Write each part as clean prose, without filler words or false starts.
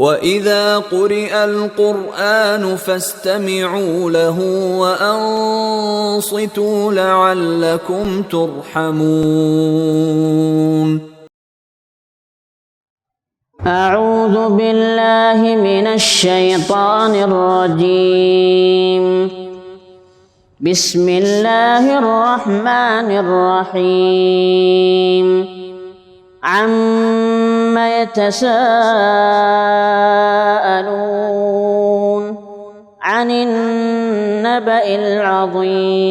وإذا قرئ القرآن فاستمعوا له وأنصتوا لعلكم ترحمون. أعوذ بالله من الشيطان الرجيم. بسم الله الرحمن الرحيم. عما يتساءلون عن النبأ العظيم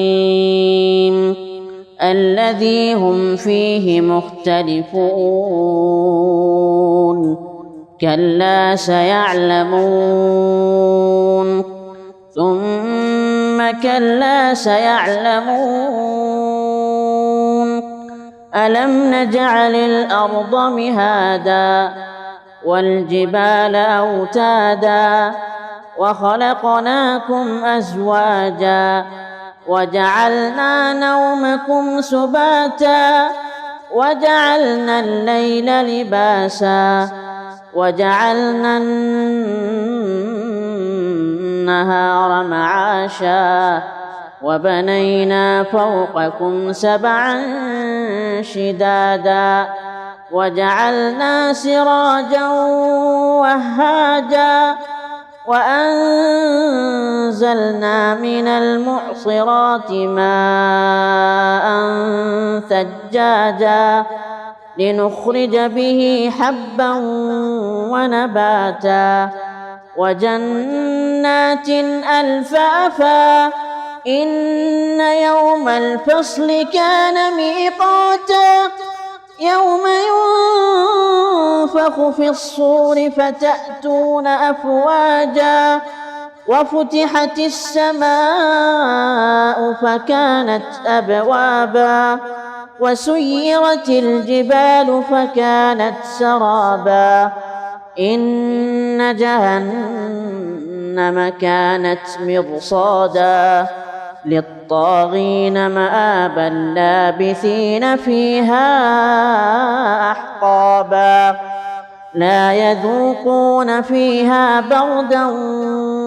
الذي هم فيه مختلفون. كلا سيعلمون ثم كلا سيعلمون. ألم نجعل الأرض مهادا والجبال أوتادا وخلقناكم أزواجا وجعلنا نومكم سباتا وجعلنا الليل لباسا وجعلنا النهار معاشا وبنينا فوقكم سبعا شدادا وجعلنا سراجا وهاجا وأنزلنا من المعصرات ماء ثجاجا لنخرج به حبا ونباتا وجنات ألفافا إن يوم الفصل كان ميقاتا يوم ينفخ في الصور فتأتون أفواجا وفتحت السماء فكانت أبوابا وسيرت الجبال فكانت سرابا إن جهنم كانت مرصادا للطاغين مآبا لابثين فيها أحقابا لا يذوقون فيها بردا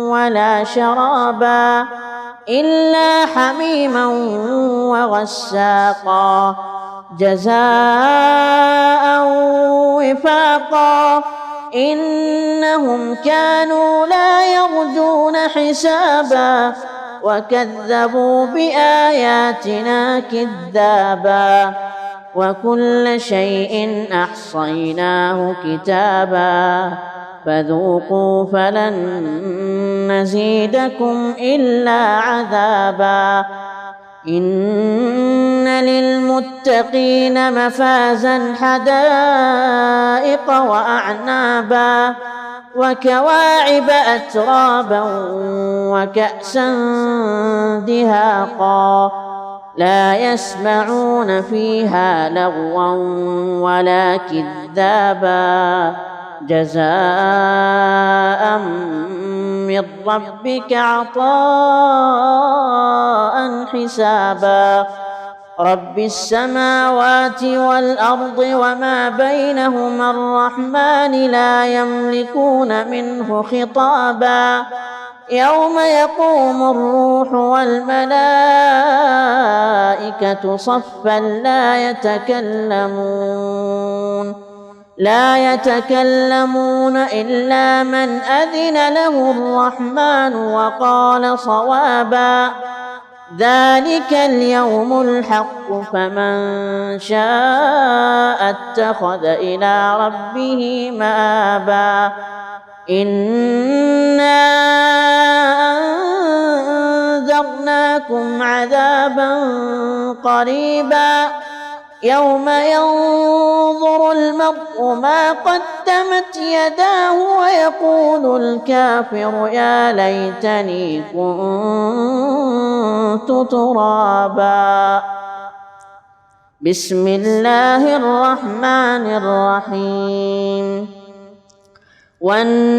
ولا شرابا إلا حميما وغساقا جزاء وفاقا إنهم كانوا لا يرجون حسابا وكذبوا بآياتنا كذابا وكل شيء أحصيناه كتابا فذوقوا فلن نزيدكم إلا عذابا إن للمتقين مفازا حدائق وأعنابا وكواعب أترابا وكأسا دهاقا لا يسمعون فيها لغوا ولا كذابا جزاء من ربك عطاء حسابا رب السماوات والأرض وما بينهما الرحمن لا يملكون منه خطابا يوم يقوم الروح والملائكة صفا لا يتكلمون إلا من أذن له الرحمن وقال صوابا ذلك اليوم الحق فمن شاء اتخذ إلى ربه مآبا إنا أنذرناكم عذابا قريبا يوم ينظر المرء ما قدمت يداه ويقول الكافر يا ليتني كنت ترابا بسم الله الرحمن الرحيم والنازعات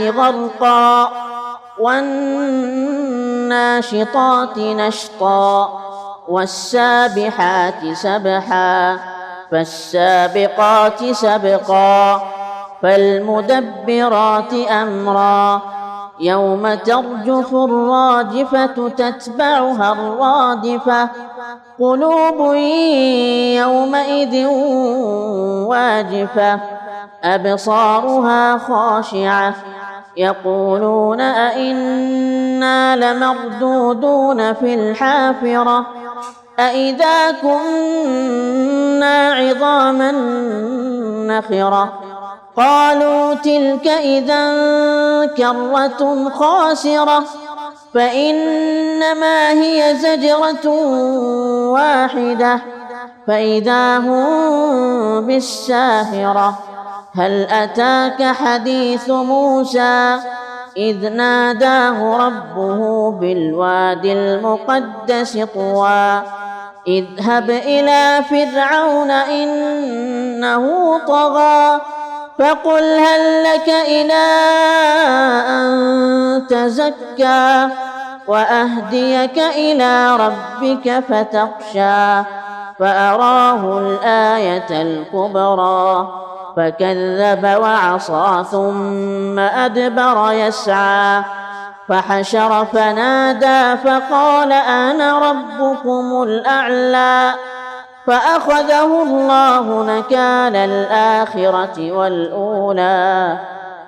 غرقا والناشطات نشطا والسابحات سبحا فالسابقات سبقا فالمدبرات أمرا يوم ترجف الراجفة تتبعها الرادفة قلوب يومئذ واجفة أبصارها خاشعة يقولون أئنا لمردودون في الحافرة أئذا كنا عظاما نخرة قالوا تلك إذا كرة خاسرة فإنما هي زجرة واحدة فإذا هم بالساهرة هل أتاك حديث موسى إذ ناداه ربه بالوادي المقدس طوى اذهب إلى فرعون إنه طغى فقل هل لك إلى أن تزكى وأهديك إلى ربك فتخشى فأراه الآية الكبرى فكذب وعصى ثم أدبر يسعى فحشر فنادى فقال أنا ربكم الأعلى فأخذه الله نكال الآخرة والأولى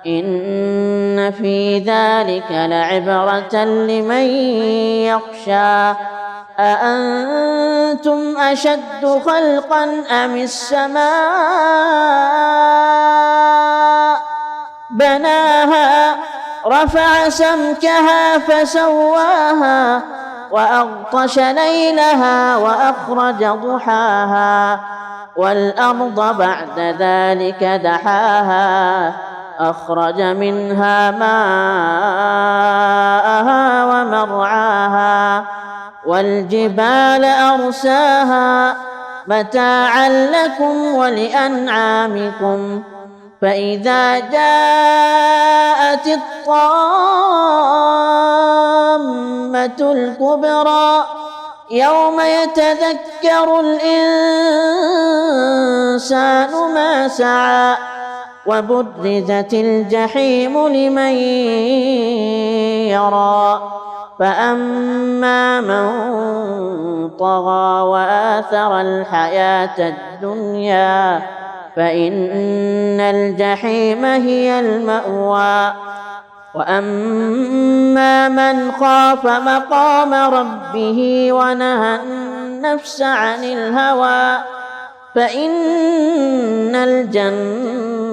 إن في ذلك لعبرة لمن يخشى أأنتم أشد خلقا أم السماء بناها رفع سمكها فسواها وأغطش ليلها وأخرج ضحاها والأرض بعد ذلك دحاها أخرج منها ماءها ومرعاها والجبال أرساها متاعا لكم ولأنعامكم فإذا جاءت الطامة الكبرى يوم يتذكر الإنسان ما سعى وبرزت الجحيم لمن يرى فأما من طغى وآثر الحياة الدنيا فإن الجحيم هي المأوى وأما من خاف مقام ربه ونهى النفس عن الهوى فإن الجنة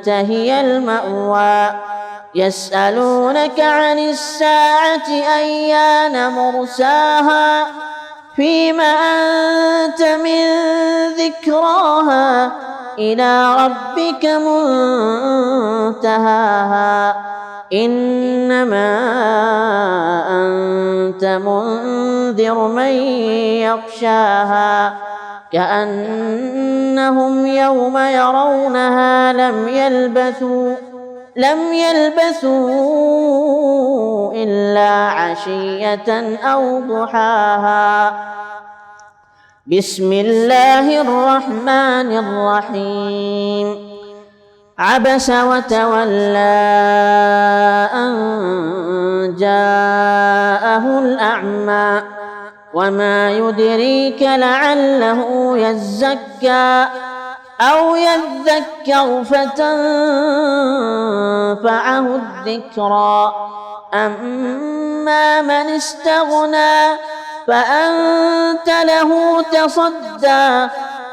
هي المأوى يسألونك عن الساعة أيان مرساها فيم أنت من ذكراها إلى ربك منتهاها إنما أنت منذر من يخشاها كأنهم يوم يرونها لم يلبثوا إلا عشية أو ضحاها بسم الله الرحمن الرحيم عبس وتولى أن جاءه الأعمى وما يدريك لعله يزكى أو يذكر فتنفعه الذكرى أما من استغنى فأنت له تصدى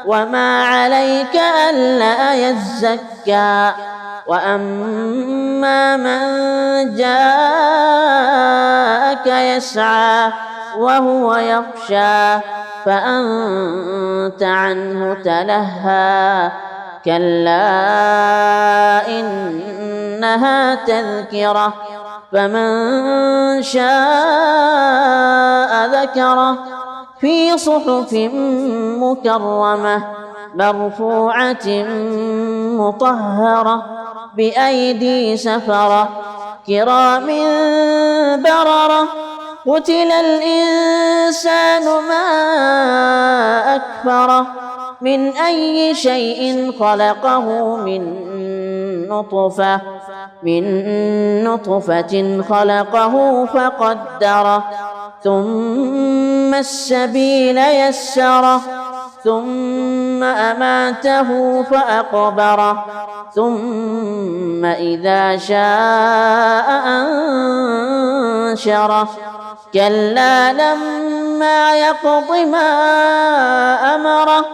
وما عليك ألا يزكى وأما من جاءك يسعى وهو يخشى فأنت عنه تلهى كلا إنها تذكرة فمن شاء ذكره في صحف مكرمة مرفوعة مطهرة بأيدي سفرة كرام بررة قتل الإنسان ما أكفره من أي شيء خلقه من نطفة خلقه فقدره ثم السبيل يسره ثم أماته فأقبره ثم إذا شاء أنشره كلا لما يقض ما أمره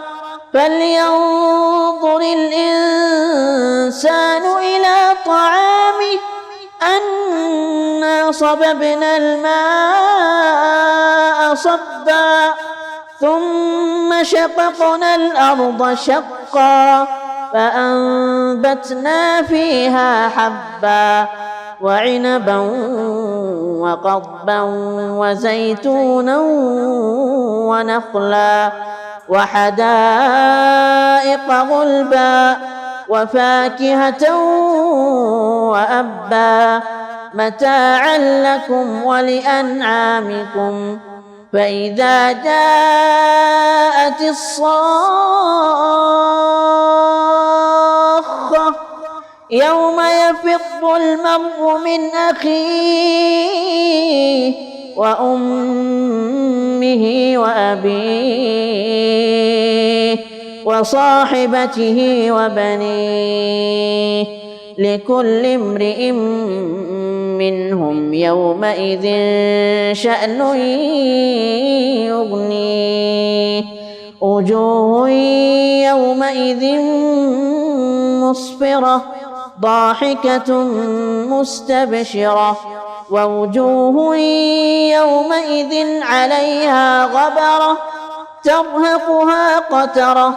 فلينظر الإنسان إلى طعامه أنا صببنا الماء صبا ثم شققنا الأرض شقا فأنبتنا فيها حبا وعنبا وقضبا وزيتونا ونخلا وحدائق غلبا وفاكهة وأبا متاعا لكم ولأنعامكم فإذا جاءت الصاخة يوم يفض المرء من أخيه وأمه وأبيه وصاحبته وبنيه لكل امرئ منهم يومئذ شأن يغنيه وجوه يومئذ مسفرة ضاحكة مستبشرة ووجوه يومئذ عليها غبرة ترهقها قترة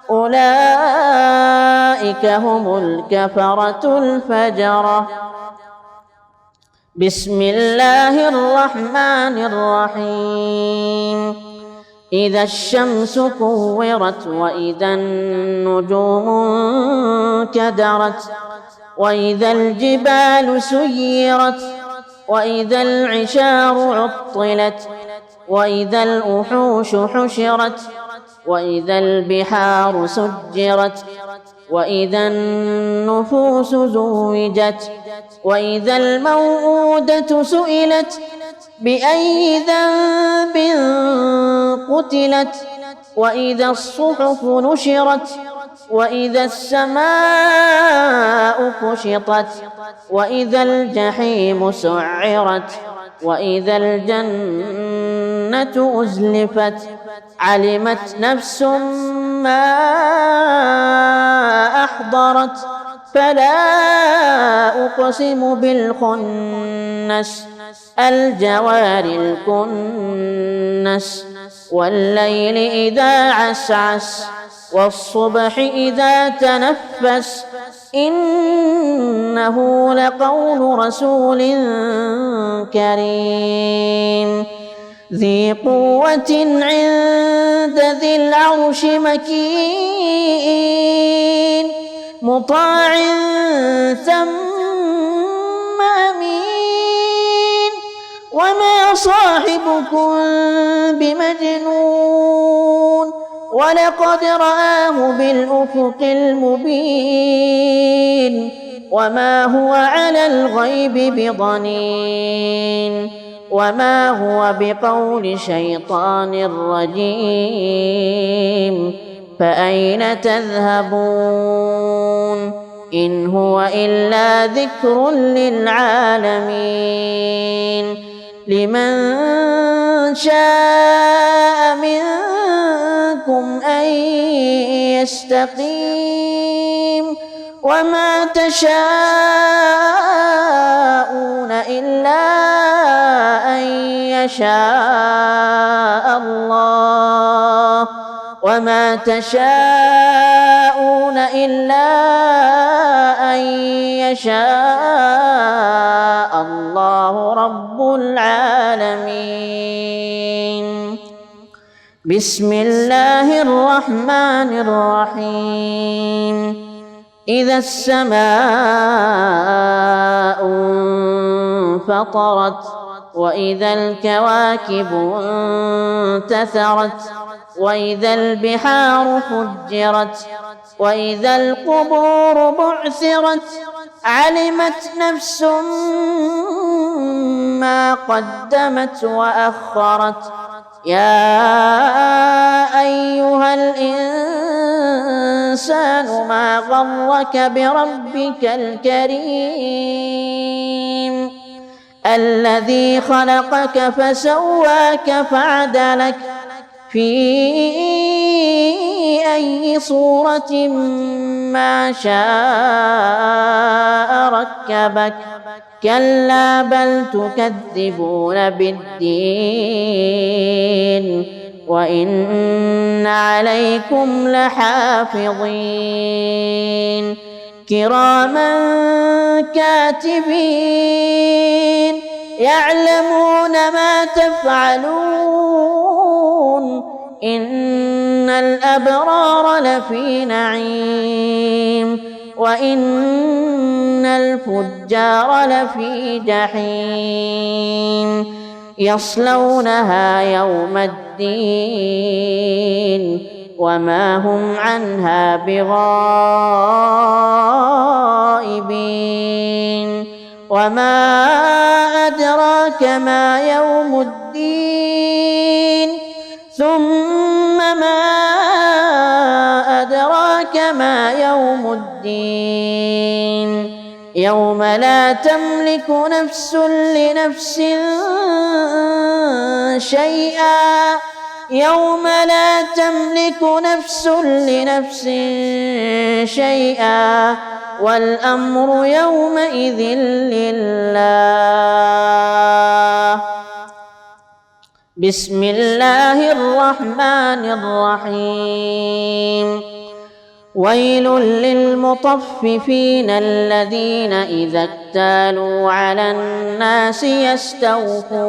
أولئك هم الكفرة الفجرة. بسم الله الرحمن الرحيم إذا الشمس كورت وإذا النجوم انكدرت وإذا الجبال سيرت وإذا العشار عطلت وإذا الوحوش حشرت وإذا البحار سجرت وإذا النفوس زوجت وإذا الموءودة سئلت بأي ذنب قتلت وإذا الصحف نشرت وإذا السماء كشطت وإذا الجحيم سعرت وإذا الجنة أزلفت علمت نفس ما أحضرت فلا أقسم بالخنس الجوار الكنس والليل إذا عسعس والصبح إذا تنفس إنه لقول رسول كريم ذي قوة عند ذي العرش مكين مطاع ثم أمين وما صاحبكم بمجنون ولقد رآه بالأفق المبين وما هو على الغيب بضنين وما هو بقول شيطان رجيم فأين تذهبون إن هو إلا ذكر للعالمين لمن شاء منكم أن يستقيم وما تشاءون إلا أن يشاء الله وما تشاءون إلا أن يشاء الله رب العالمين. بسم الله الرحمن الرحيم إذا السماء انفطرت وإذا الكواكب انتثرت وإذا البحار فجرت وإذا القبور بعثرت علمت نفس ما قدمت وأخرت يا أيها الإنسان ما غرك بربك الكريم الذي خلقك فسواك فعدلك في أي صورة ما شاء ركبك كلا بل تكذبون بالدين وإن عليكم لحافظين كراما كاتبين يعلمون ما تفعلون إن الأبرار لفي نعيم وإن الفجار لفي جحيم يصلونها يوم الدين وما هم عنها بغائبين وما أدراك ما يوم الدين ثم ما أدراك ما يوم الدين يوم لا تملك نفس لنفس شيئا يوم لا تملك نفس لنفس شيئا والأمر يومئذ لله بسم الله الرحمن الرحيم ويل للمطففين الذين إذا اكتالوا على الناس يستوفون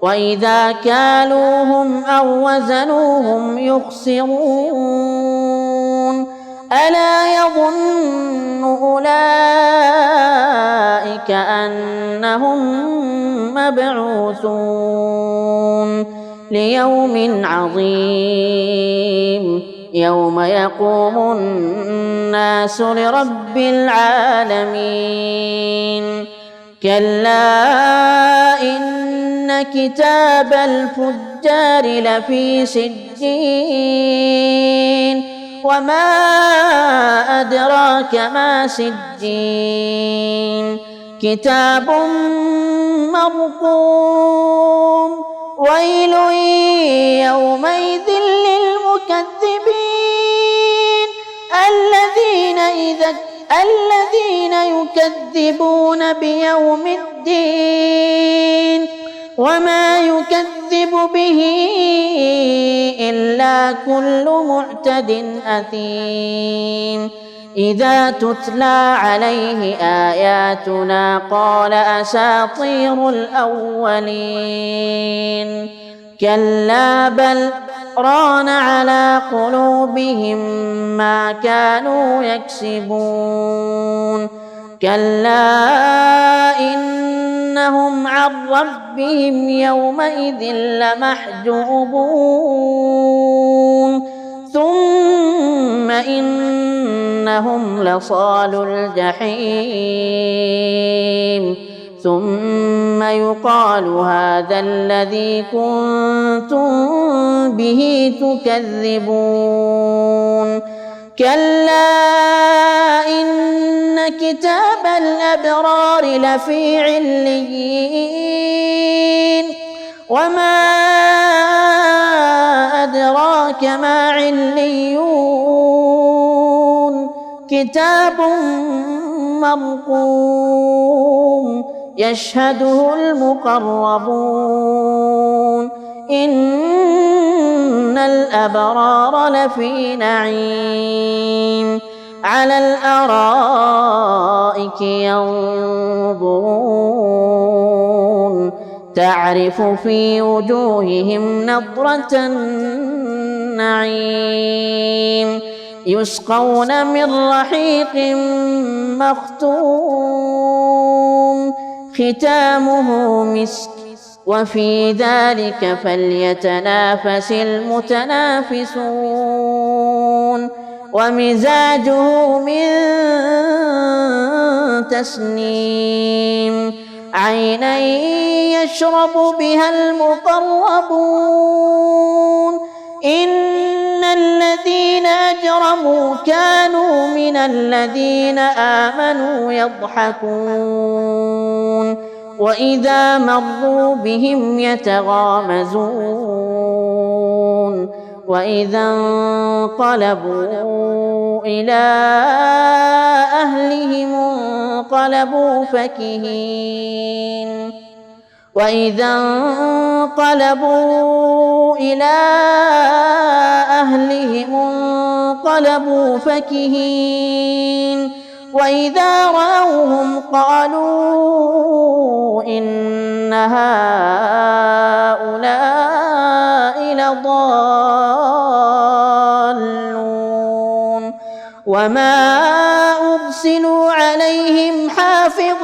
وإذا كالوهم أو وزنوهم يخسرون ألا يظن أولئك أنهم مبعوثون ليوم عظيم يوم يقوم الناس لرب العالمين كلا إن كتاب الفجار لفي سجين وما أدراك ما سجين كتاب مرقوم ويل يومئذ للمكذبين الذين يكذبون بيوم الدين وما يكذب به إلا كل معتد أثيم إذا تتلى عليه آياتنا قال أساطير الأولين كلا بل ران على قلوبهم ما كانوا يكسبون كلا إنهم عن ربهم يومئذ لمحجوبون ثم إنهم لصالو الجحيم ثم يقال هذا الذي كنتم به تكذبون كلا إن كتاب الأبرار لفي عليين وما أدراك ما عليون كتاب مرقوم يشهده المقربون إن الأبرار لفي نعيم على الأرائك ينظرون تعرف في وجوههم نضرة النعيم يسقون من رحيق مختوم ختامه مسك وفي ذلك فليتنافس المتنافسون ومزاجه من تسنيم عينا يشرب بها المقربون إن الذين أجرموا كانوا من الذين آمنوا يضحكون وإذا مروا بهم يتغامزون وإذا انقلبوا إلى أهلهم انقلبوا فكهين وإذا انقلبوا إلى أهلهم انقلبوا فكهين وإذا رأوهم قالوا إن هؤلاء لضالون وما أرسلوا عليهم حافظين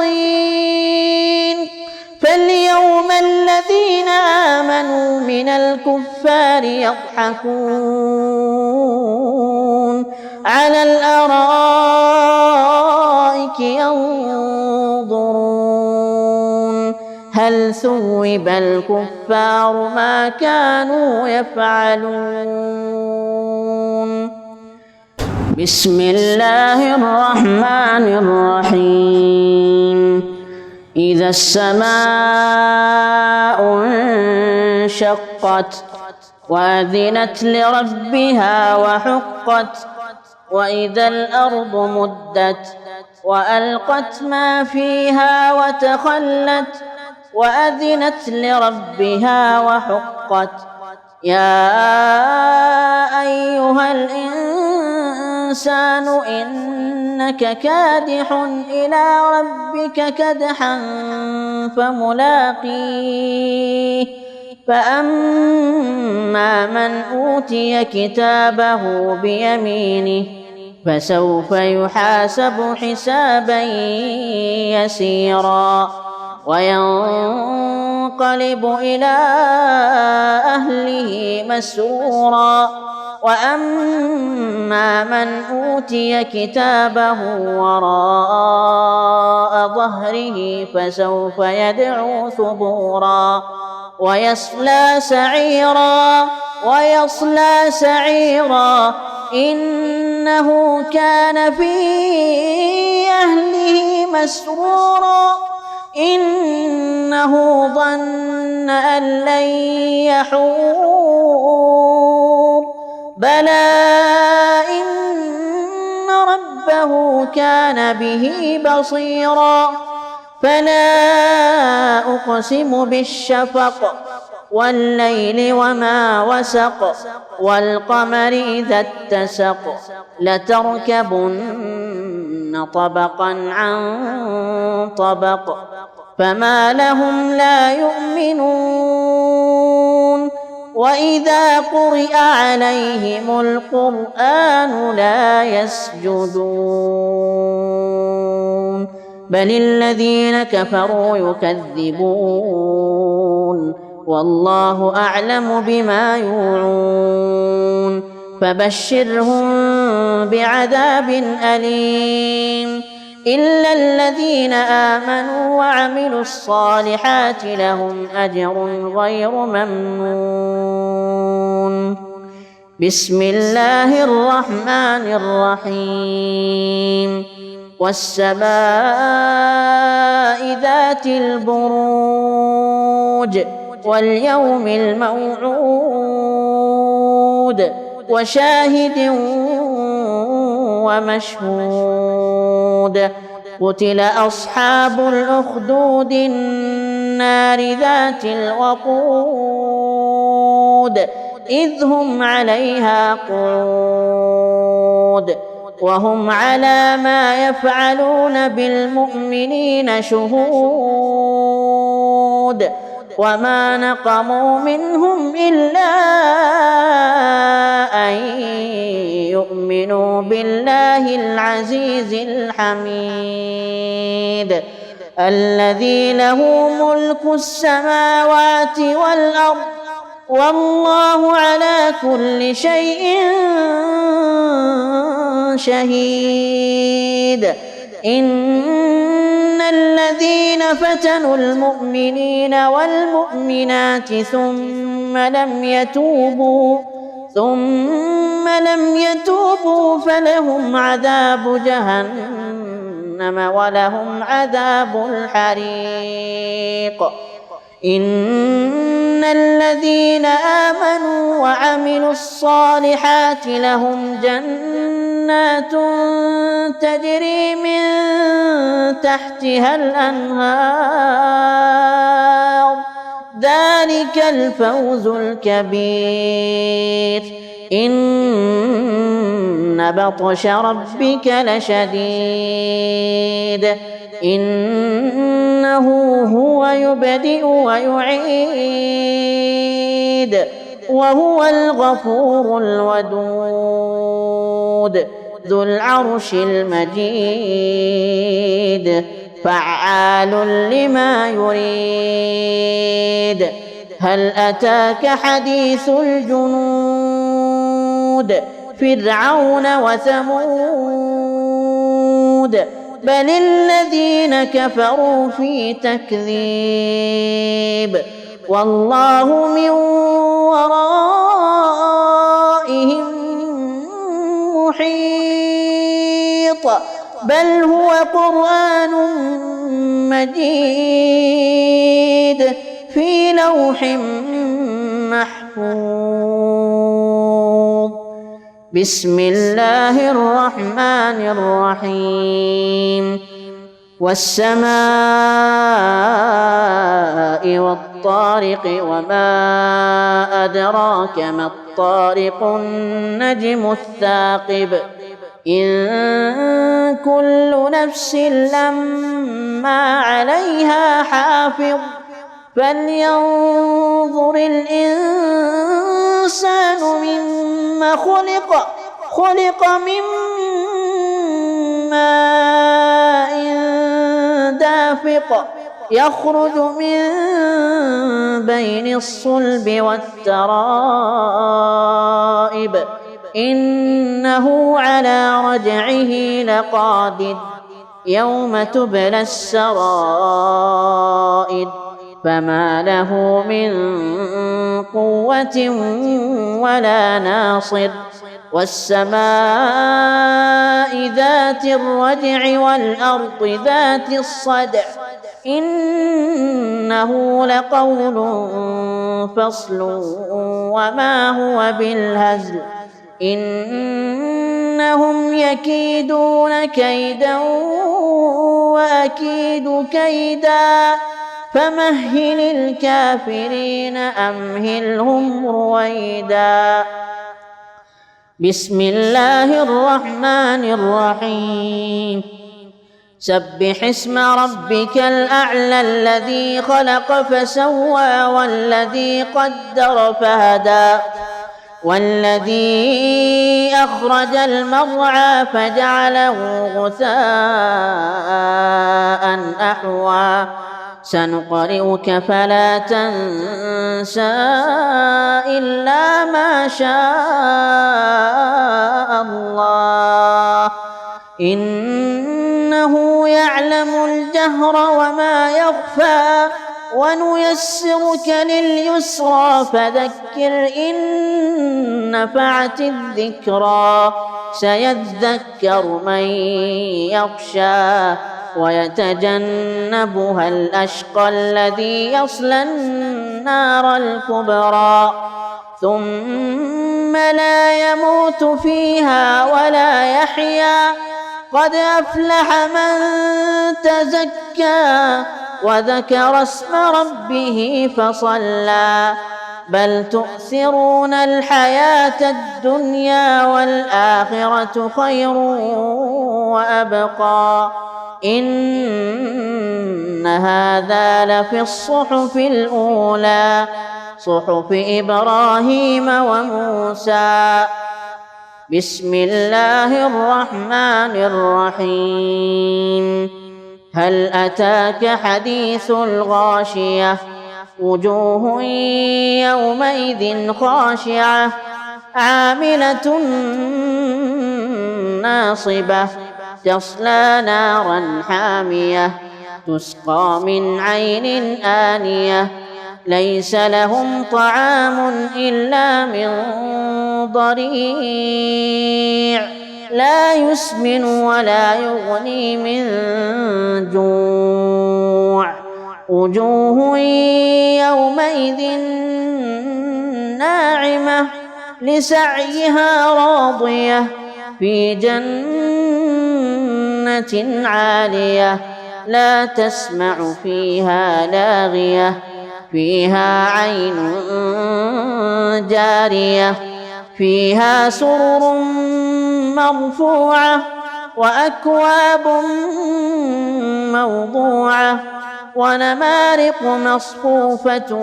فاليوم الذين آمنوا من الكفار يضحكون على الأرائك ينظرون هل ثوب الكفار ما كانوا يفعلون بسم الله الرحمن الرحيم إذا السماء انشقت وأذنت لربها وحقت وإذا الأرض مدت وألقت ما فيها وتخلت وأذنت لربها وحقت يا أيها الإنسان إنك كادح إلى ربك كدحا فملاقيه فأما من أوتي كتابه بيمينه فسوف يحاسب حسابا يسيرا وينقلب إلى أهله مسرورا وأما من أوتي كتابه وراء ظهره فسوف يدعو ثبورا ويصلى سعيرا إنه كان في أهله مسرورا إنه ظن أن لن يحور بلى إن ربه كان به بصيرا فلا أقسم بالشفق والليل وما وسق والقمر إذا اتسق لتركبن طبقا عن طبق فما لهم لا يؤمنون وإذا قرئ عليهم القرآن لا يسجدون بل الذين كفروا يكذبون والله أعلم بما يوعون فبشرهم بعذاب أليم إلا الذين آمنوا وعملوا الصالحات لهم أجر غير ممنون بسم الله الرحمن الرحيم والسماء ذات البروج واليوم الموعود وشاهد ومشهود قتل أصحاب الأخدود النار ذات الوقود إذ هم عليها قعود وهم على ما يفعلون بالمؤمنين شهود وما نقموا منهم إلا أن يؤمنوا بالله العزيز الحميد الذي له ملك السماوات والأرض والله على كل شيء شهيد. إن الذين فتنوا المؤمنين والمؤمنات ثم لم يتوبوا فلهم عذاب جهنم ولهم عذاب الحريق. إن الذين آمنوا وعملوا الصالحات لهم جنات تجري من تحتها الأنهار ذلك الفوز الكبير. إن بطش ربك لشديد إنه هو يبدئ ويعيد وهو الغفور الودود ذو العرش المجيد فعال لما يريد. هل أتاك حديث الجنود فرعون وثمود بل الذين كفروا في تكذيب والله من ورائهم محيط بل هو قرآن مجيد في لوح محفوظ. بسم الله الرحمن الرحيم. والسماء والطارق وما أدراك ما الطارق النجم الثاقب إن كل نفس لما عليها حافظ فلينظر الإنسان مما خلق من ماء دافق يخرج من بين الصلب والترائب إنه على رجعه لقادر يوم تبلى السرائر فما له من قوة ولا ناصر. والسماء ذات الرجع والأرض ذات الصدع إنه لقول فصل وما هو بالهزل إنهم يكيدون كيدا وأكيد كيدا فمهل الكافرين أمهلهم رويدا. بسم الله الرحمن الرحيم. سبح اسم ربك الأعلى الذي خلق فسوى والذي قدر فهدى والذي أخرج المرعى فجعله غثاء أحوى سنقرئك فلا تنسى إلا ما شاء الله إنه يعلم الجهر وما يخفى ونيسرك لليسرى فذكر إن نفعت الذكرى سيذكر من يخشى ويتجنبها الأشقى الذي يصلى النار الكبرى ثم لا يموت فيها ولا يحيا قد أفلح من تزكى وذكر اسم ربه فصلى بل تؤثرون الحياة الدنيا والآخرة خير وأبقى إن هذا لفي الصحف الأولى صحف إبراهيم وموسى. بسم الله الرحمن الرحيم. هل أتاك حديث الغاشية وجوه يومئذ خاشعة عاملة ناصبة تصلى نارا حامية تسقى من عين آنية ليس لهم طعام إلا من ضريع لا يسمن ولا يغني من جوع وجوه يومئذ ناعمة لسعيها راضية في جنة عالية لا تسمع فيها لاغية فيها عين جارية فيها سرر مرفوعة وأكواب موضوعة ونمارق مصفوفة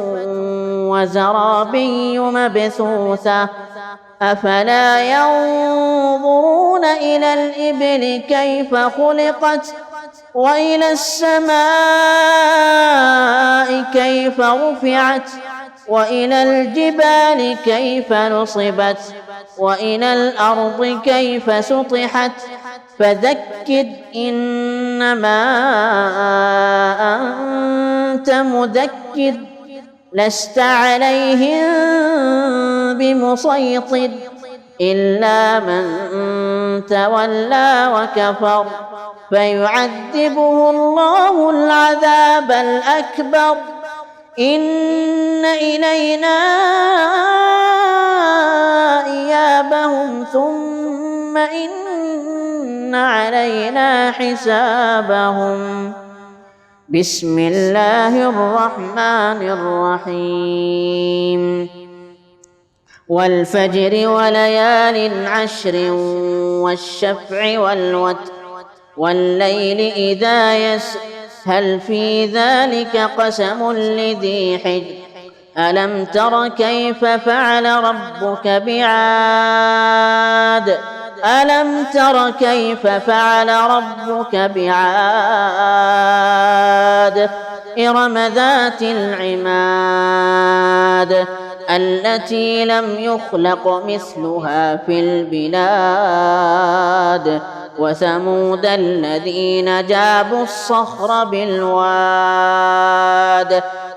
وزرابي مبثوثة أفلا ينظرون إلى الإبل كيف خلقت وإلى السماء كيف رفعت وإلى الجبال كيف نصبت وإلى الأرض كيف سطحت فذكر إنما أنت مذكر لست عليهم بمسيطر إلا من تولى وكفر فيعذبه الله العذاب الأكبر إن إلينا إيابهم ثم إن علينا حسابهم بسم الله الرحمن الرحيم والفجر وليال عشر والشفع والوتر والليل إذا يسر هل في ذلك قسم لذي حجر ألم تر كيف فعل ربك بعاد ألم تر كيف فعل ربك بعاد إرم ذات العماد التي لم يخلق مثلها في البلاد وثمود الذين جابوا الصخر بالواد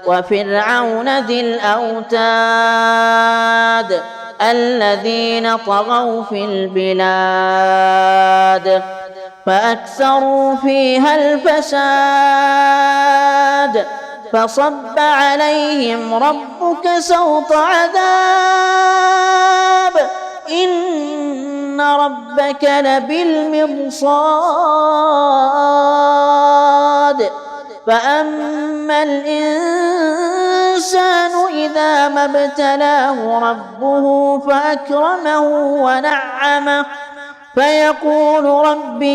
وفرعون ذي الأوتاد الذين طغوا في البلاد فأكثروا فيها الفساد فصب عليهم ربك سوط عذاب إن ربك لبالمرصاد فأما الإنسان إذا ما ابتلاه ربه فأكرمه ونعمه فيقول ربي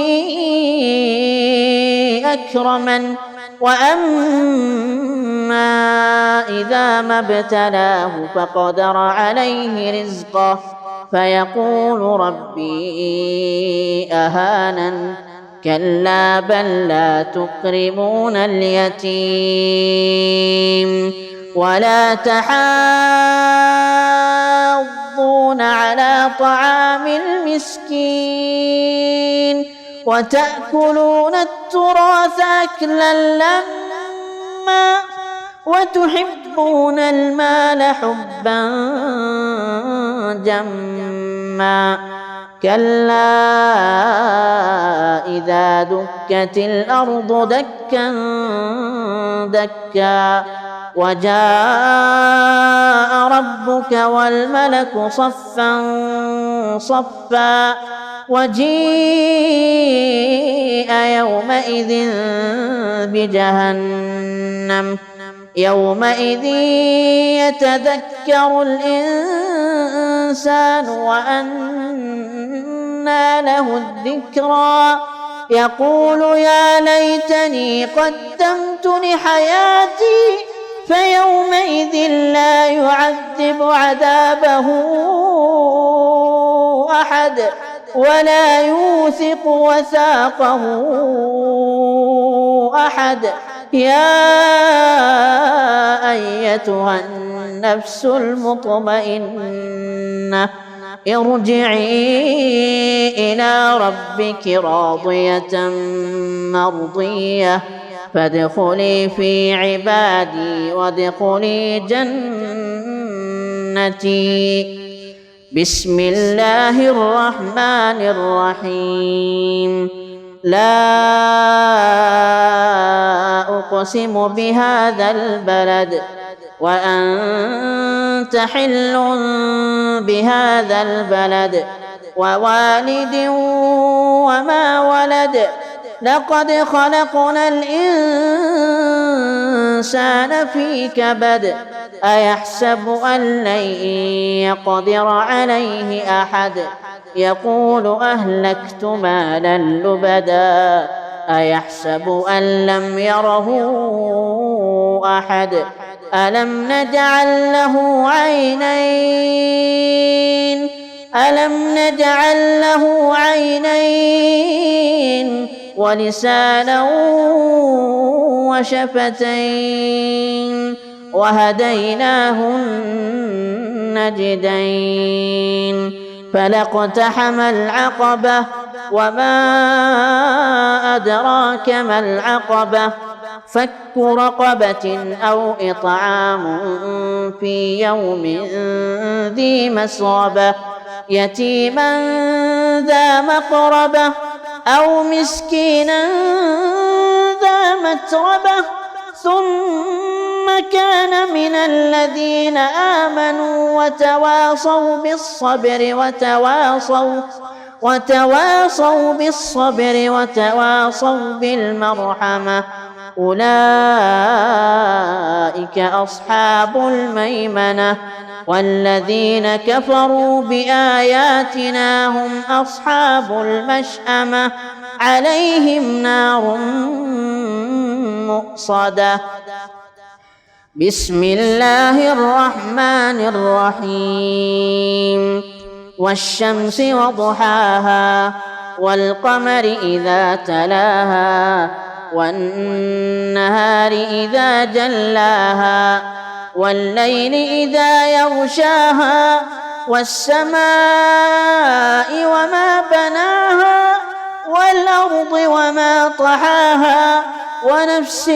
أكرمن وأما إذا ما ابتلاه فقدر عليه رزقه فيقول ربي أهانن كلا بل لا تكرمون اليتيم ولا تحاضون على طعام المسكين وتأكلون التراث أكلا لما وتحبون المال حبا جما كلا إذا دكت الأرض دكا دكا وجاء ربك والملك صفا صفا وجيء يومئذ بجهنم يومئذ يتذكر الإنسان وأنى له الذكرى يقول يا ليتني قدمت لحياتي فيومئذ لا يعذب عذابه أحد ولا يوثق وثاقه أحد يا أيتها النفس المطمئنة ارجعي إلى ربك راضية مرضية فادخلي في عبادي وادخلي جنتي. بسم الله الرحمن الرحيم. لا أقسم بهذا البلد وأنت حل بهذا البلد ووالد وما ولد لقد خلقنا الإنسان في كبد أيحسب أن لن يقدر عليه أحد يقول أهلكت مالا لبدا أيحسب أن لم يره أحد ألم نجعل له عينين ولسانا وشفتين وهديناه النجدين فلاقتحم العقبة وما أدراك ما العقبة فك رقبة أو إطعام في يوم ذي مسغبة يتيما ذا مقربة أو مسكينا ذا متربة ثم كان من الذين آمنوا وتواصوا بالصبر وتواصوا بالمرحمة أولئك أصحاب الميمنة والذين كفروا بآياتنا هم أصحاب المشأمة عليهم نار مؤصدة. بسم الله الرحمن الرحيم. والشمس وضحاها والقمر إذا تلاها والنهار إذا جلاها والليل إذا يغشاها والسماء وما بناها والأرض وما طحاها ونفس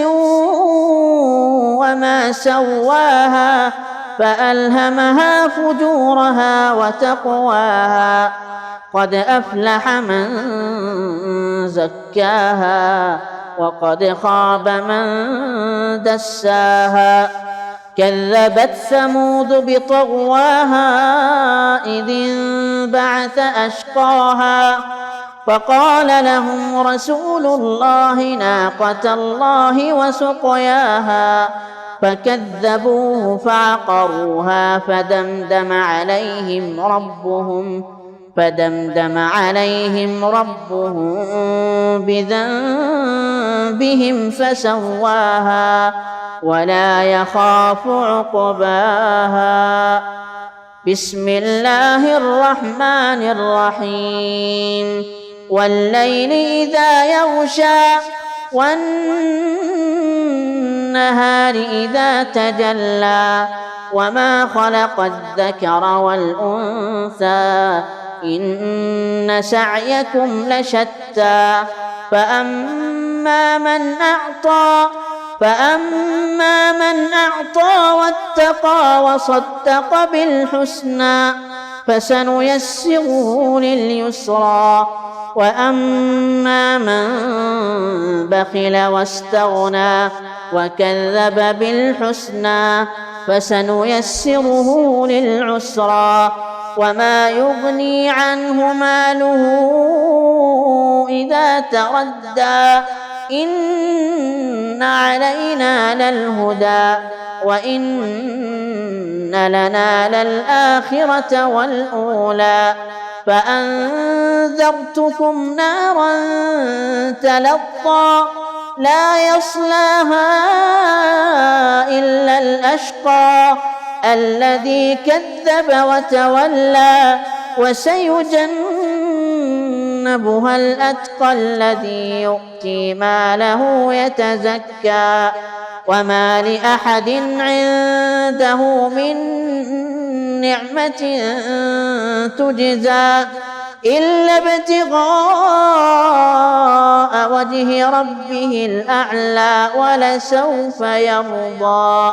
وما سواها فألهمها فجورها وتقواها قد أفلح من زكاها وقد خاب من دساها كذبت ثمود بطغواها إذ انبعث أشقاها فقال لهم رسول الله ناقة الله وسقياها فكذبوه فعقروها فدمدم عليهم ربهم بذنبهم فسواها ولا يخاف عقباها. بسم الله الرحمن الرحيم. والليل إذا يغشى والنهار إذا تجلى وما خلق الذكر والأنثى إن سعيكم لشتى فأما من أعطى واتقى وصدق بالحسنى فسنيسره لليسرى وأما من بخل واستغنى وكذب بالحسنى فسنيسره للعسرى وما يغني عنه ماله إذا تردى إن علينا للهدى وإن لنا للآخرة والأولى فأنذرتكم نارا تلظى لا يصلاها إلا الأشقى الذي كذب وتولى وسيجنبها ويجنبها الأتقى الذي يؤتي ماله يتزكى وما لأحد عنده من نعمة تجزى إلا ابتغاء وجه ربه الأعلى ولسوف يرضى.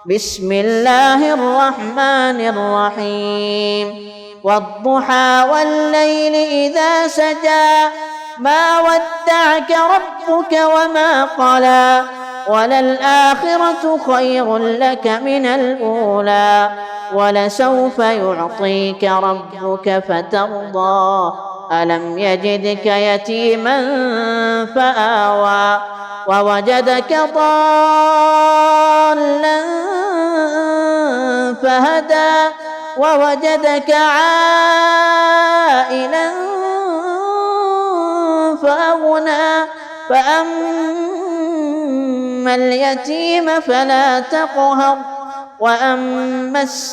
بسم الله الرحمن الرحيم والضحى والليل إذا سجى ما ودعك ربك وما قلى وللآخرة خير لك من الأولى ولسوف يعطيك ربك فترضى ألم يجدك يتيما فآوى ووجدك ضالا فهدى ووجدك عائلا فأغنى فأما اليتيم فلا تقهر وأما السائل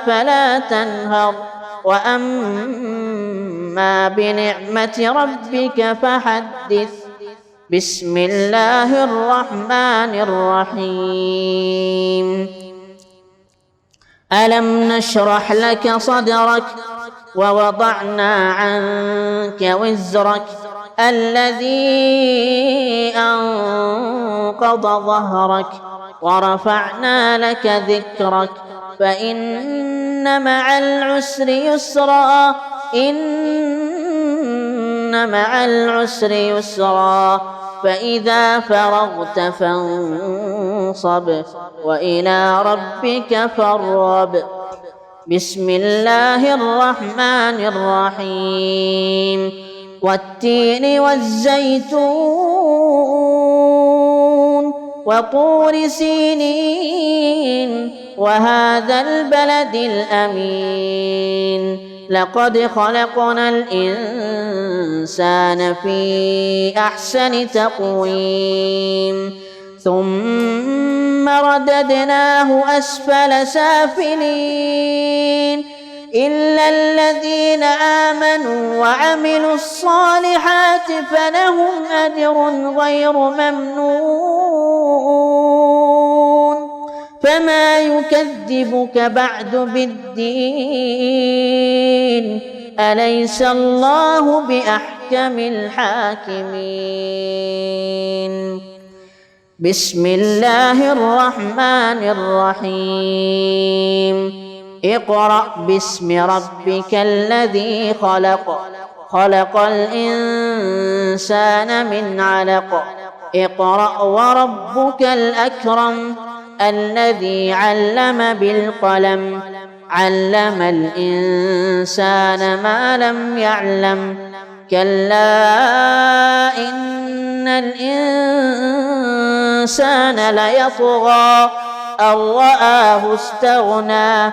فلا تنهر وأما بنعمة ربك فحدث. بسم الله الرحمن الرحيم ألم نشرح لك صدرك ووضعنا عنك وزرك الذي أنقض ظهرك ورفعنا لك ذكرك فإن مع العسر يسرا إن مع العسر يسرا فإذا فرغت فانصب وإلى ربك فارغب. بسم الله الرحمن الرحيم والتين والزيتون وطور سينين وهذا البلد الأمين لقد خلقنا الإنسان في أحسن تقويم ثم رددناه أسفل سافلين إلا الذين آمنوا وعملوا الصالحات فلهم أجر غير ممنون فما يكذبك بعد بالدين أليس الله بأحكم الحاكمين. بسم الله الرحمن الرحيم اقرأ باسم ربك الذي خلق خلق الإنسان من علق اقرأ وربك الأكرم الذي علم بالقلم علم الإنسان ما لم يعلم كلا إن الإنسان ليطغى أن رآه استغنى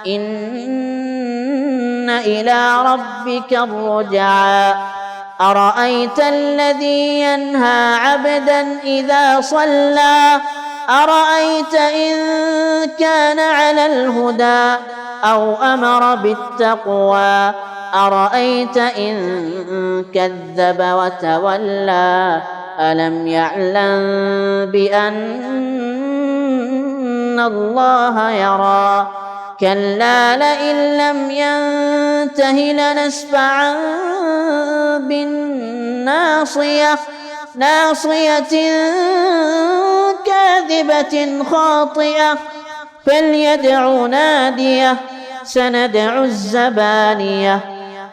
إن إلى ربك الرجعى أرأيت الذي ينهى عبدا إذا صلى أرأيت إن كان على الهدى أو أمر بالتقوى أرأيت إن كذب وتولى ألم يعلم بأن الله يرى كلا لئن لم ينته لنسفعا بالناصية ناصية كاذبة خاطئة فليدع ناديه سندع الزبانية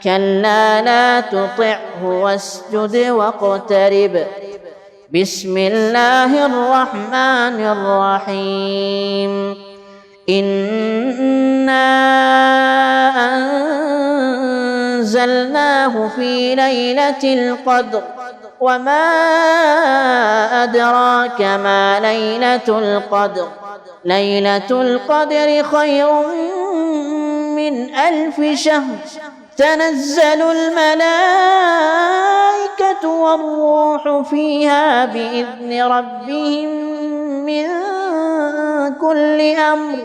كلا لا تطعه واسجد واقترب. بسم الله الرحمن الرحيم إنا أنزلناه في ليلة القدر وما أدراك ما ليلة القدر ليلة القدر خير من 1000 شهر تنزل الملائكة والروح فيها بإذن ربهم من كل أمر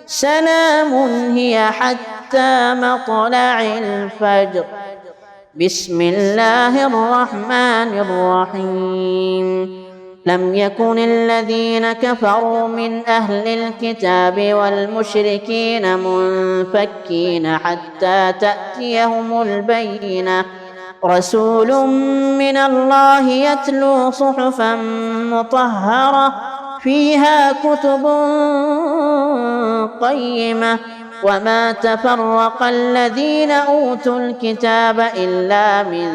سلام هي حتى حتى مطلع الفجر. بسم الله الرحمن الرحيم. لم يكن الذين كفروا من أهل الكتاب والمشركين منفكين حتى تأتيهم البينة. رسول من الله يتلو صحفا مطهرة فيها كتب قيمة. وما تفرق الذين أوتوا الكتاب إلا من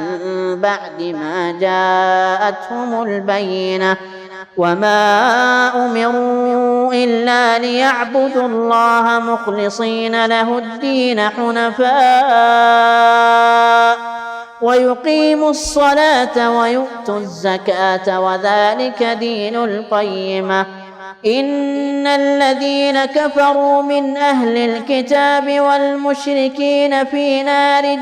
بعد ما جاءتهم البينة. وما أمروا إلا ليعبدوا الله مخلصين له الدين حنفاء ويقيموا الصلاة ويؤتوا الزكاة وذلك دين القيمة. إن الذين كفروا من أهل الكتاب والمشركين في نار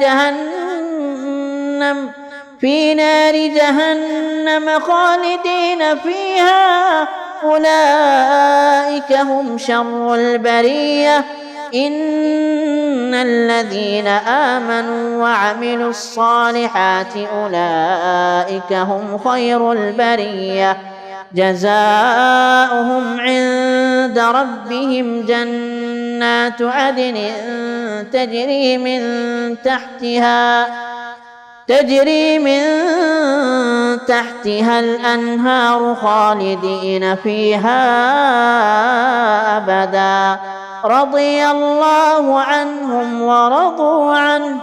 جهنم خالدين فيها أولئك هم شر البرية. إن الذين آمنوا وعملوا الصالحات أولئك هم خير البرية. جزاؤهم عند ربهم جنات عدن تجري من تحتها الأنهار خالدين فيها أبدا. رضي الله عنهم ورضوا عنه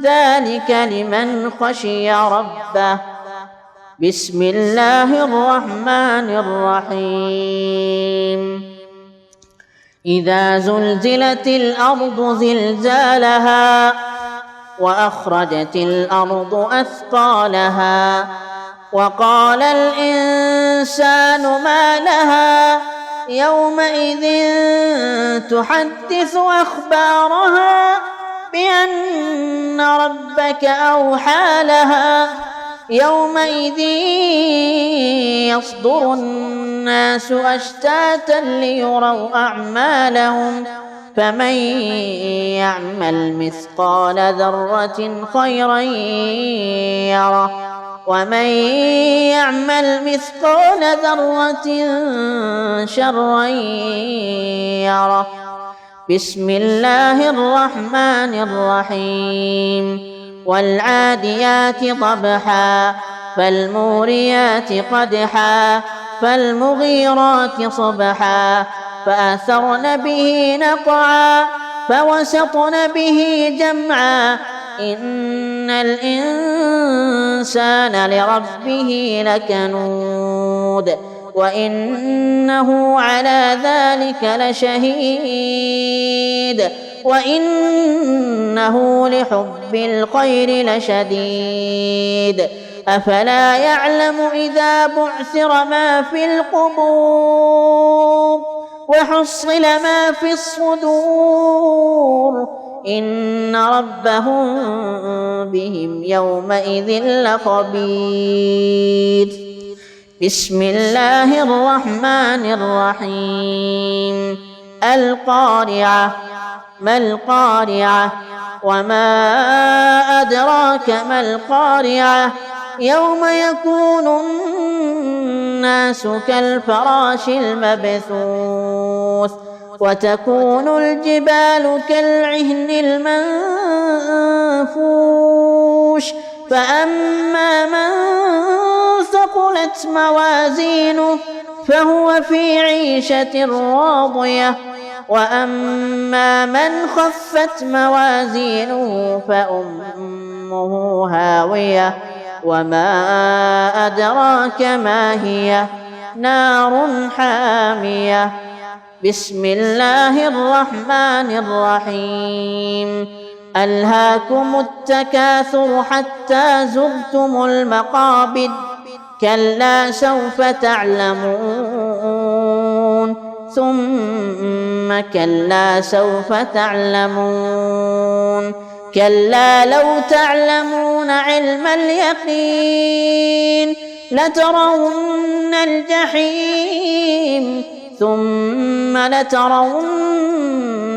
ذلك لمن خشي ربه. بسم الله الرحمن الرحيم. إذا زلزلت الأرض زلزالها وأخرجت الأرض أثقالها وقال الإنسان ما لها يومئذ تحدث أخبارها بأن ربك أوحى لها. يومئذ يصدر الناس أشتاتا ليروا أعمالهم فمن يعمل مثقال ذرة خيرا يره ومن يعمل مثقال ذرة شرا يره. بسم الله الرحمن الرحيم. والعاديات ضبحا فالموريات قدحا فالمغيرات صبحا فأثرن به نقعا فوسطن به جمعا. إن الإنسان لربه لكنود وإنه على ذلك لشهيد وإنه لحب الخير لشديد. أفلا يعلم إذا بعثر ما في القبور وحصل ما في الصدور إن ربهم بهم يومئذ لخبير. بسم الله الرحمن الرحيم. القارعة. ما القارعة وما أدراك ما القارعة. يوم يكون الناس كالفراش المبثوث وتكون الجبال كالعهن المنفوش. فأما من ثقلت موازينه فهو في عيشة راضية وأما من خفت موازينه فأمه هاوية وما أدراك ما هي نار حامية. بسم الله الرحمن الرحيم. ألهاكم التكاثر حتى زرتم المقابر كلا سوف تعلمون ثم كلا سوف تعلمون كلا لو تعلمون علم اليقين لترون الجحيم ثم لترونها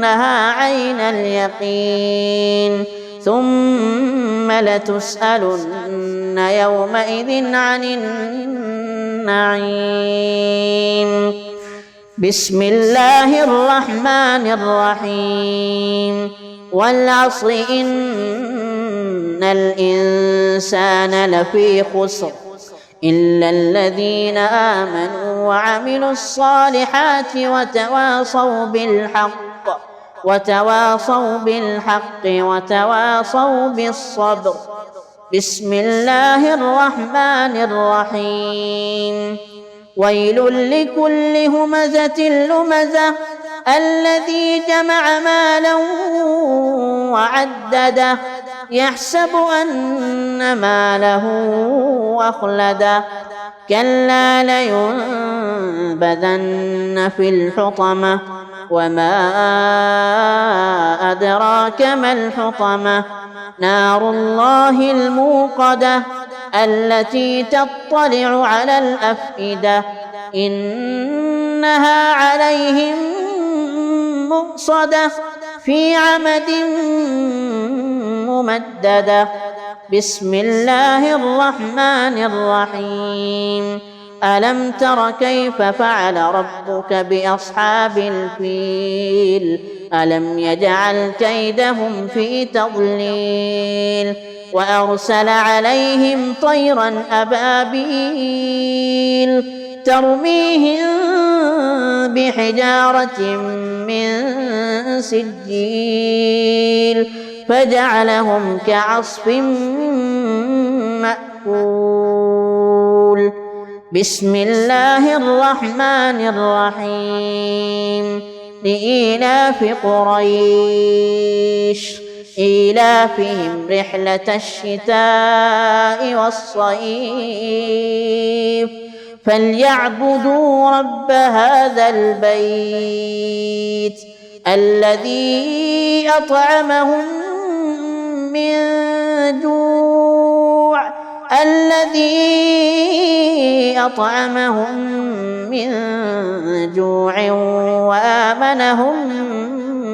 ليصلونها عين اليقين ثم لتسألن يومئذ عن النعيم. بسم الله الرحمن الرحيم. والعصر إن الإنسان لفي خسر إلا الذين آمنوا وعملوا الصالحات وتواصوا بالحق وتواصوا بالصبر. بسم الله الرحمن الرحيم. ويل لكل همزة لمزة الذي جمع مالا وعدده يحسب أن ماله أخلده كلا لينبذن في الحطمة وما أدراك ما الحطمة نار الله الموقدة التي تطلع على الأفئدة إنها عليهم مؤصدة في عمد ممددة. بسم الله الرحمن الرحيم. ألم تر كيف فعل ربك بأصحاب الفيل ألم يجعل كيدهم في تضليل وأرسل عليهم طيرا أبابيل ترميهم بحجارة من سجيل فجعلهم كعصف مأكول. بسم الله الرحمن الرحيم. لإيلاف قريش إيلافهم رحلة الشتاء والصيف فليعبدوا رب هذا البيت الذي أطعمهم من جوع وآمنهم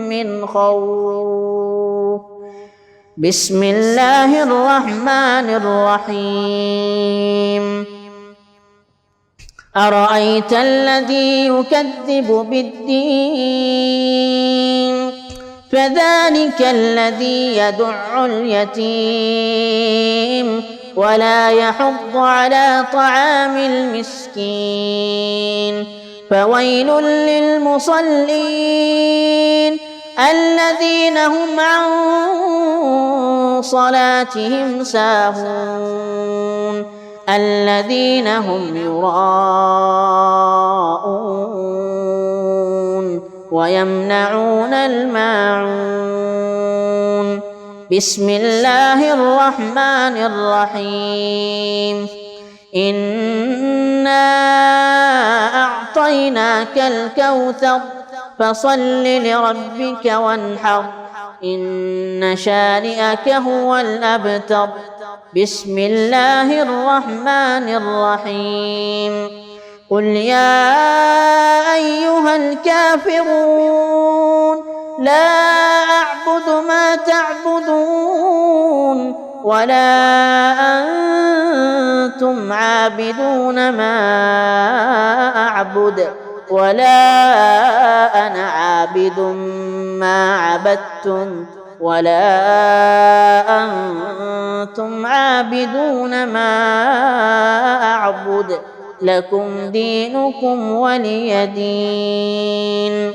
من خوف. بسم الله الرحمن الرحيم. أرأيت الذي يكذب بالدين فذلك الذي يدع اليتيم ولا يحض على طعام المسكين. فويل للمصلين الذين هم عن صلاتهم ساهون الذين هم يراءون ويمنعون الماعون. بسم الله الرحمن الرحيم. إنا أعطيناك الكوثر فصل لربك وانحر إن شانئك هو الأبتر. بسم الله الرحمن الرحيم. قل يا أيها الكافرون لا أعبد ما تعبدون ولا أنتم عابدون ما أعبد ولا أنا عابد ما عبدتم ولا أنتم عابدون ما أعبد لكم دينكم ولي دين.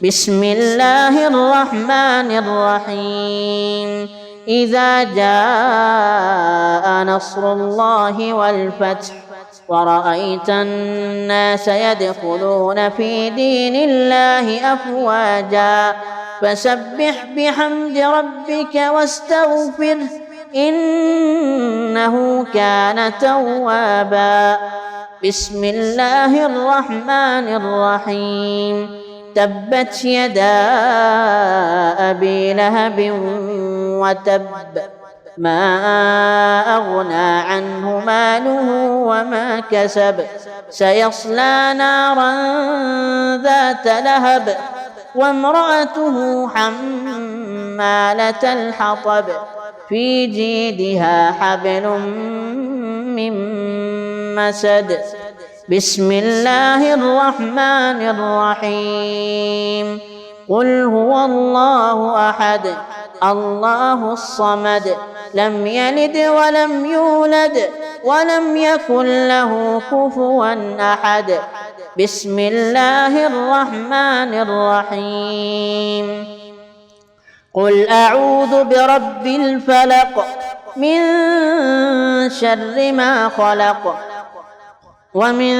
بسم الله الرحمن الرحيم. إذا جاء نصر الله والفتح ورأيت الناس يدخلون في دين الله أفواجا فسبح بحمد ربك واستغفره إنه كان توابا. بسم الله الرحمن الرحيم. تبت يدا أبي لهب وتب ما أغنى عنه ماله وما كسب سيصلى نارا ذات لهب وامرأته حمالة الحطب في جيدها حبل من مسد. بسم الله الرحمن الرحيم. قل هو الله أحد الله الصمد لم يلد ولم يولد ولم يكن له كفوا أحد. بسم الله الرحمن الرحيم. قل أعوذ برب الفلق من شر ما خلق ومن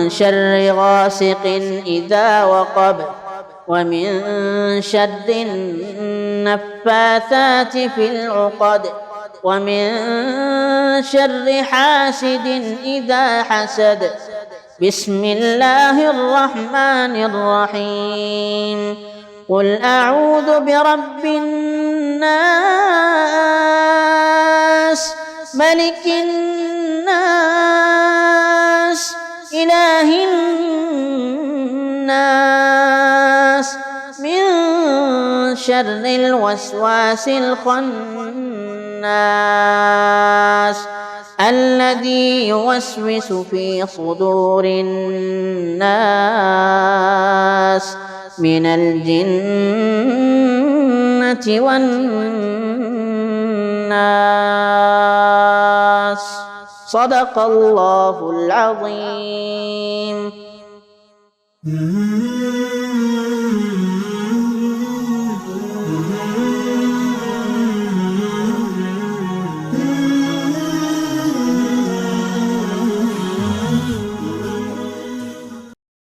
شر غاسق إذا وقب ومن شر النفاثات في العقد ومن شر حاسد إذا حسد. بسم الله الرحمن الرحيم. قل أعوذ برب الناس ملك الناس إله الناس من شر الوسواس الخناس الذي يوسوس في صدور الناس من الجنة والناس. صدق الله العظيم.